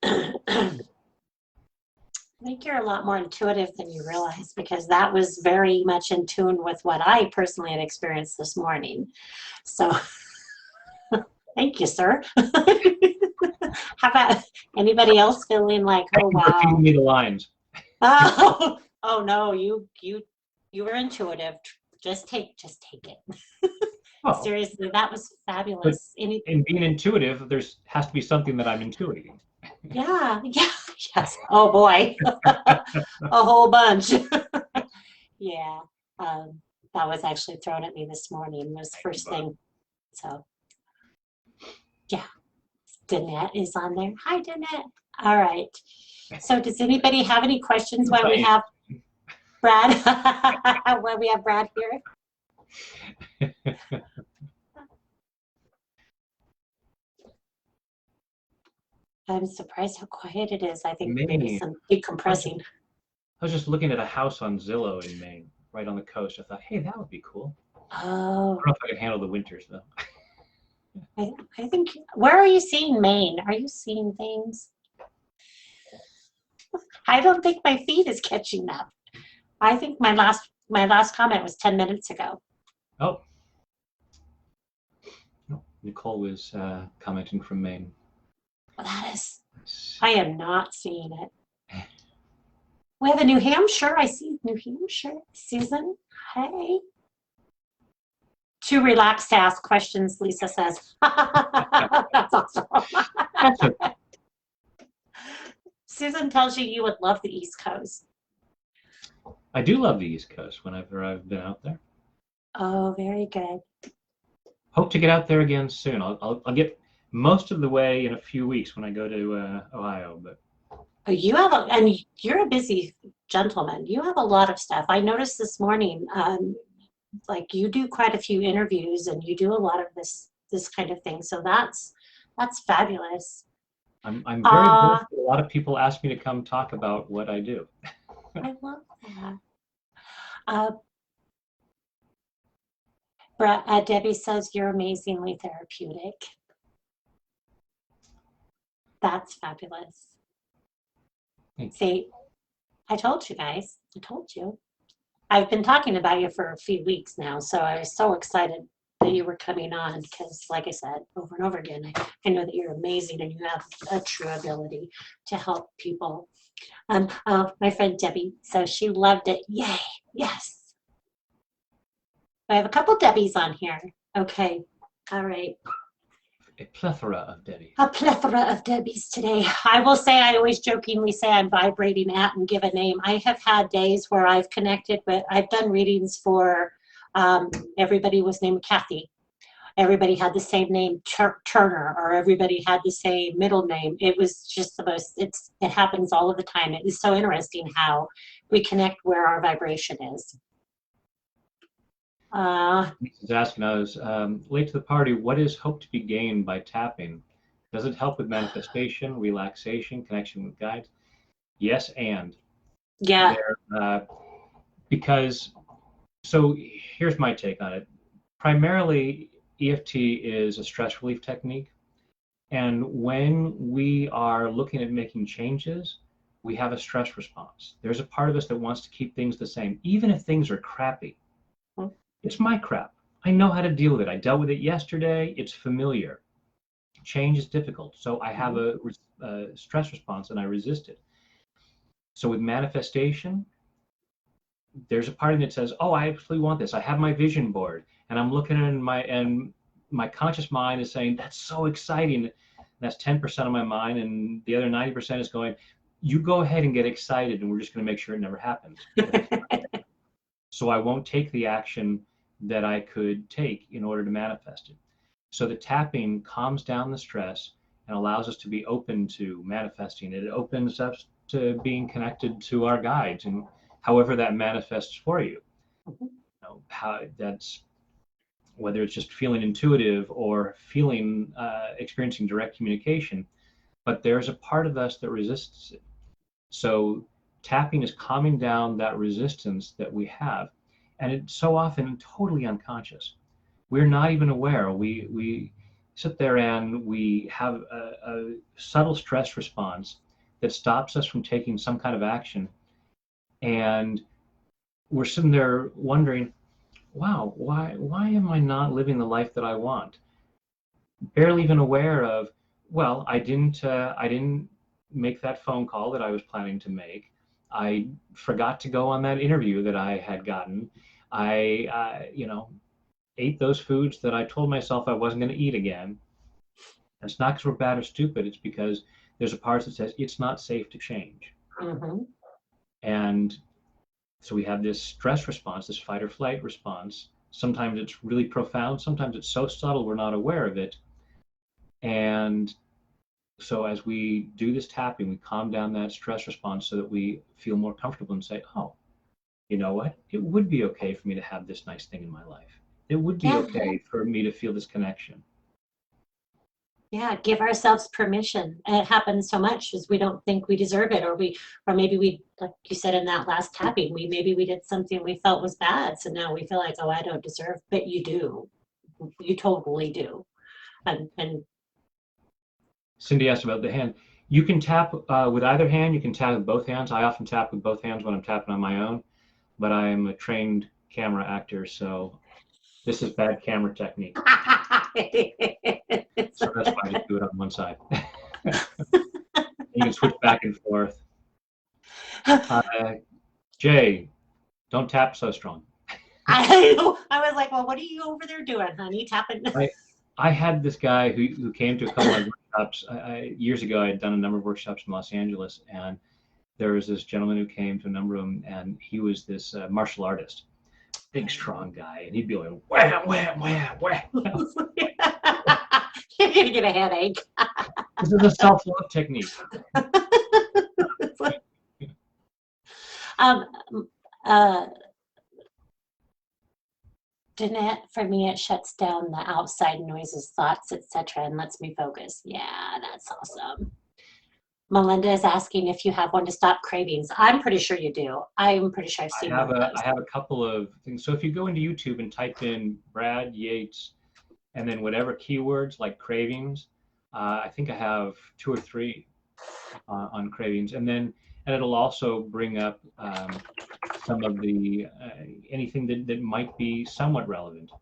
Speaker 1: I think you're a lot more intuitive than you realize, because that was very much in tune with what I personally had experienced this morning. So Thank you, sir. How about anybody else feeling like, oh wow?
Speaker 2: Feeding me the lines.
Speaker 1: Oh, oh no, you were intuitive. Just take it.
Speaker 2: Oh,
Speaker 1: Seriously, that was fabulous.
Speaker 2: in being intuitive, has to be something that I'm intuiting.
Speaker 1: Yeah, yes. Oh boy, a whole bunch. Yeah, that was actually thrown at me this morning. Was first thing. So, yeah, Danette is on there. Hi, Danette. All right. So, does anybody have any questions while we have Brad? While we have Brad here. I'm surprised how quiet it is. I think maybe some decompressing.
Speaker 2: I was just looking at a house on Zillow in Maine, right on the coast. I thought, hey, that would be cool.
Speaker 1: Oh.
Speaker 2: I don't know if I can handle the winters though.
Speaker 1: I think, where are you seeing Maine? Are you seeing things? I don't think my feed is catching up. I think my last comment was 10 minutes ago.
Speaker 2: Oh. No, Nicole was commenting from Maine.
Speaker 1: Well, that is, I am not seeing it. We have a New Hampshire. I see New Hampshire. Susan, hey. Too relaxed to ask questions, Lisa says. That's awesome. Susan tells you would love the East Coast.
Speaker 2: I do love the East Coast whenever I've been out there.
Speaker 1: Oh, very good.
Speaker 2: Hope to get out there again soon. I'll get most of the way in a few weeks when I go to Ohio. But
Speaker 1: you have and you're a busy gentleman. You have a lot of stuff. I noticed this morning, like you do quite a few interviews and you do a lot of this kind of thing. So that's fabulous.
Speaker 2: I'm very blessed. A lot of people ask me to come talk about what I do.
Speaker 1: I love that. Debbie says you're amazingly therapeutic. That's fabulous. See, I told you guys. I told you. I've been talking about you for a few weeks now, so I was so excited that you were coming on because, like I said, over and over again, I know that you're amazing and you have a true ability to help people. My friend Debbie, so she loved it. Yay, yes. I have a couple Debbies on here. Okay, all right.
Speaker 2: A plethora of Debbies.
Speaker 1: A plethora of Debbies today. I will say, I always jokingly say I'm vibrating at and give a name. I have had days where I've connected with, I've done readings for, everybody was named Kathy. Everybody had the same name, Turner, or everybody had the same middle name. It was just the most, it happens all of the time. It is so interesting how we connect where our vibration is.
Speaker 2: He's asking us, late to the party, what is hope to be gained by tapping? Does it help with manifestation, relaxation, connection with guides? Yes, and.
Speaker 1: Yeah.
Speaker 2: Because, so here's my take on it. Primarily, EFT is a stress relief technique. And when we are looking at making changes, we have a stress response. There's a part of us that wants to keep things the same, even if things are crappy. It's my crap. I know how to deal with it. I dealt with it yesterday. It's familiar. Change is difficult. So I have a stress response and I resist it. So with manifestation, there's a part of me that says, oh, I actually want this. I have my vision board and I'm looking at it and my conscious mind is saying, that's so exciting. And that's 10% of my mind. And the other 90% is going, you go ahead and get excited and we're just going to make sure it never happens. So I won't take the action that I could take in order to manifest it. So the tapping calms down the stress and allows us to be open to manifesting it. It opens us to being connected to our guides and however that manifests for you. You know, how that's, whether it's just feeling intuitive or feeling, experiencing direct communication, but there's a part of us that resists it. So tapping is calming down that resistance that we have. And it's so often totally unconscious. We're not even aware. We sit there and we have a subtle stress response that stops us from taking some kind of action. And we're sitting there wondering, wow, why am I not living the life that I want? barely even aware of, well, I didn't make that phone call that I was planning to make. I forgot to go on that interview that I had gotten. I, ate those foods that I told myself I wasn't going to eat again. And it's not because we're bad or stupid. It's because there's a part that says it's not safe to change.
Speaker 1: Mm-hmm.
Speaker 2: And so we have this stress response, this fight or flight response. Sometimes it's really profound. Sometimes it's so subtle we're not aware of it. And so as we do this tapping, we calm down that stress response so that we feel more comfortable and say, oh, you know what? It would be okay for me to have this nice thing in my life. It would be
Speaker 1: Yeah.
Speaker 2: okay for me to feel this connection.
Speaker 1: Yeah, give ourselves permission. And it happens so much as we don't think we deserve it, or maybe we, like you said in that last tapping, maybe we did something we felt was bad. So now we feel like, oh, I don't deserve, but you do. You totally do. And
Speaker 2: Cindy asked about the hand. You can tap with either hand. You can tap with both hands. I often tap with both hands when I'm tapping on my own, but I am a trained camera actor, so this is bad camera technique. So that's why I just do it on one side. You can switch back and forth. Jay, don't tap so strong.
Speaker 1: I was like, well, what are you over there doing, honey? Tapping.
Speaker 2: I had this guy who came to a couple of workshops. Years ago, I had done a number of workshops in Los Angeles, and there was this gentleman who came to a number of them, and he was this martial artist, big, strong guy, and he'd be like, wham, wham, wham, wham.
Speaker 1: You're going to get a headache.
Speaker 2: This is a self-love technique.
Speaker 1: Jeanette, for me, it shuts down the outside noises, thoughts, etc., and lets me focus. Yeah, that's awesome. Melinda is asking if you have one to stop cravings. I'm pretty sure you do. I'm pretty sure I've seen one of those.
Speaker 2: I have a couple of things. So if you go into YouTube and type in Brad Yates and then whatever keywords like cravings, I think I have 2 or 3 on cravings, and it'll also bring up some of the anything that might be somewhat relevant.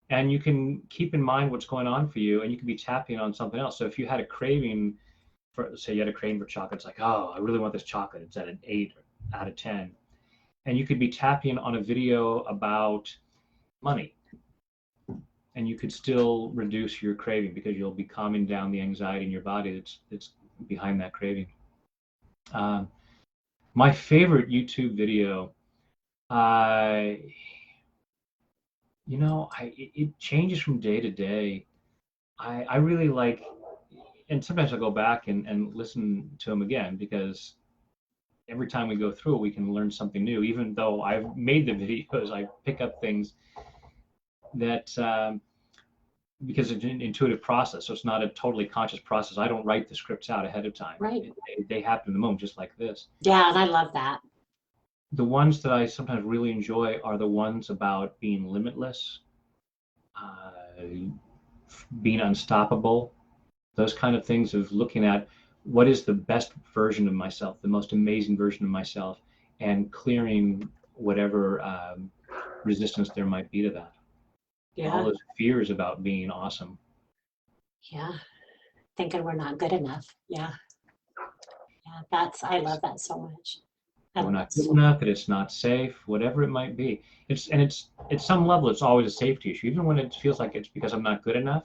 Speaker 2: And you can keep in mind what's going on for you, and you can be tapping on something else. So if you had a craving for, say, you had a craving for chocolate, it's like, oh, I really want this chocolate. It's at an 8 out of 10, and you could be tapping on a video about money, and you could still reduce your craving because you'll be calming down the anxiety in your body that's behind that craving. My favorite YouTube video, it changes from day to day. I really like, and sometimes I go back and listen to them again because every time we go through it, we can learn something new. Even though I've made the videos, I pick up things that because it's an intuitive process, so it's not a totally conscious process. I don't write the scripts out ahead of time.
Speaker 1: Right.
Speaker 2: They happen in the moment, just like this.
Speaker 1: Yeah, and I love that.
Speaker 2: The ones that I sometimes really enjoy are the ones about being limitless, being unstoppable, those kind of things of looking at what is the best version of myself, the most amazing version of myself, and clearing whatever resistance there might be to that.
Speaker 1: Yeah.
Speaker 2: All those fears about being awesome.
Speaker 1: Yeah. Thinking we're not good enough. Yeah. Yeah, I love that so much.
Speaker 2: We're not good enough, that it's not safe, whatever it might be. It's at some level, it's always a safety issue, even when it feels like it's because I'm not good enough.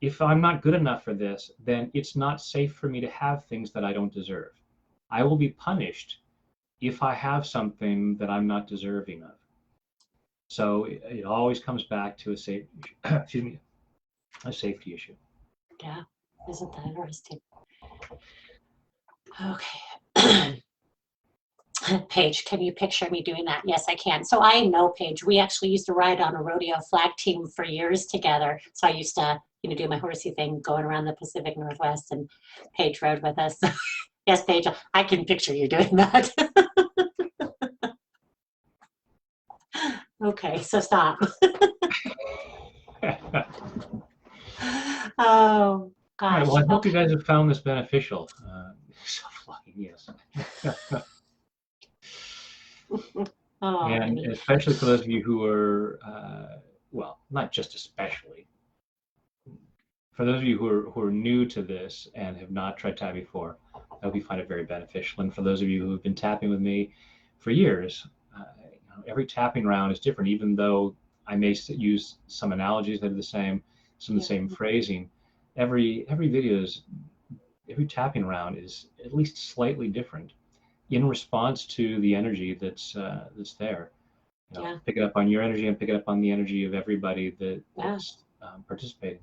Speaker 2: If I'm not good enough for this, then it's not safe for me to have things that I don't deserve. I will be punished if I have something that I'm not deserving of. So it always comes back to a safety issue.
Speaker 1: Yeah, isn't that interesting? Okay. Paige, can you picture me doing that? Yes, I can. So I know Paige. We actually used to ride on a rodeo flag team for years together. So I used to, do my horsey thing going around the Pacific Northwest, and Paige rode with us. Yes, Paige, I can picture you doing that. Okay, so stop. Oh, gosh.
Speaker 2: All right, well, I hope you guys have found this beneficial. Self-locking, yes.
Speaker 1: Oh,
Speaker 2: and especially for those of you who are, well, not just especially, for those of you who are new to this and have not tried tapping before, I hope you find it very beneficial. And for those of you who have been tapping with me for years, every tapping round is different, even though I may use some analogies that are the same, some of the same phrasing. Every tapping round is at least slightly different in response to the energy that's there. Pick it up on your energy and pick it up on the energy of everybody that's participating.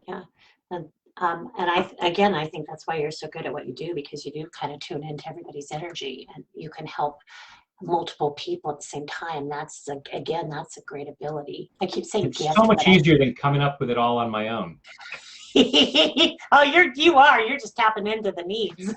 Speaker 1: Yeah. And I think that's why you're so good at what you do, because you do kind of tune into everybody's energy and you can help multiple people at the same time. That's a great ability. I keep saying
Speaker 2: it's so much easier than coming up with it all on my own.
Speaker 1: Oh, you're just tapping into the needs.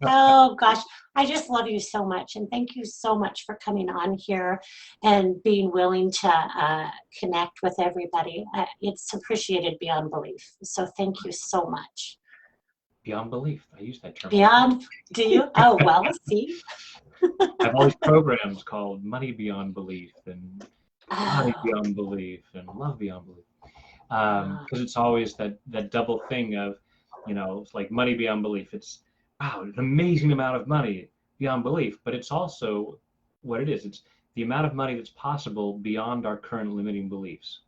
Speaker 1: Oh gosh, I just love you so much, and thank you so much for coming on here and being willing to connect with everybody. It's appreciated beyond belief. So thank you so much.
Speaker 2: Beyond belief, I use that term.
Speaker 1: Beyond, do you? Oh well, see.
Speaker 2: I have all these programs called Money Beyond Belief and Body Beyond Belief and Love Beyond Belief. Because it's always that double thing of, it's like money beyond belief. It's, wow, an amazing amount of money beyond belief, but it's also what it is. It's the amount of money that's possible beyond our current limiting beliefs.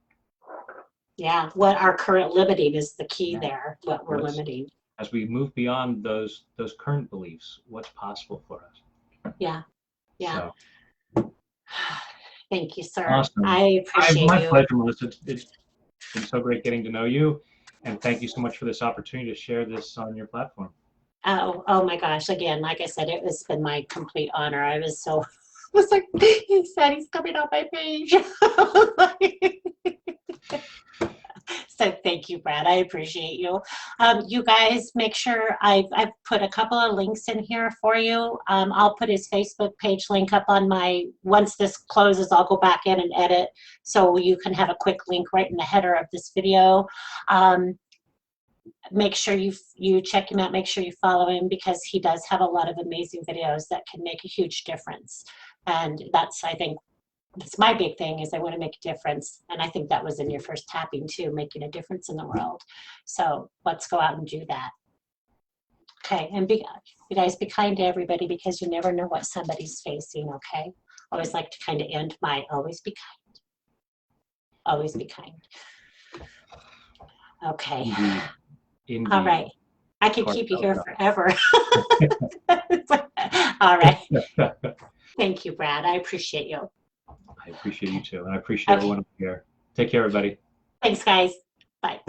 Speaker 1: Yeah, what our current limiting is the key there, what we're limiting.
Speaker 2: As we move beyond those current beliefs, what's possible for us.
Speaker 1: Yeah. So. Thank you, sir.
Speaker 2: Awesome.
Speaker 1: I appreciate
Speaker 2: my
Speaker 1: you.
Speaker 2: Pleasure, Melissa. It's been so great getting to know you, and thank you so much for this opportunity to share this on your platform.
Speaker 1: Oh my gosh, again, like I said, it's been my complete honor. I was like, he said he's coming on my page. So thank you, Brad. I appreciate you. You guys, make sure I've put a couple of links in here for you. I'll put his Facebook page link up on once this closes, I'll go back in and edit so you can have a quick link right in the header of this video. Make sure you check him out. Make sure you follow him, because he does have a lot of amazing videos that can make a huge difference. And I think that's my big thing, is I want to make a difference. And I think that was in your first tapping too, making a difference in the world. So let's go out and do that. Okay, and you guys be kind to everybody, because you never know what somebody's facing, okay? Always like to kind of end my always be kind. Always be kind. Okay.
Speaker 2: Indeed.
Speaker 1: All right. I could keep you here forever. All right. Thank you, Brad. I appreciate you.
Speaker 2: I appreciate you too. And I appreciate everyone here. Take care, everybody.
Speaker 1: Thanks, guys. Bye.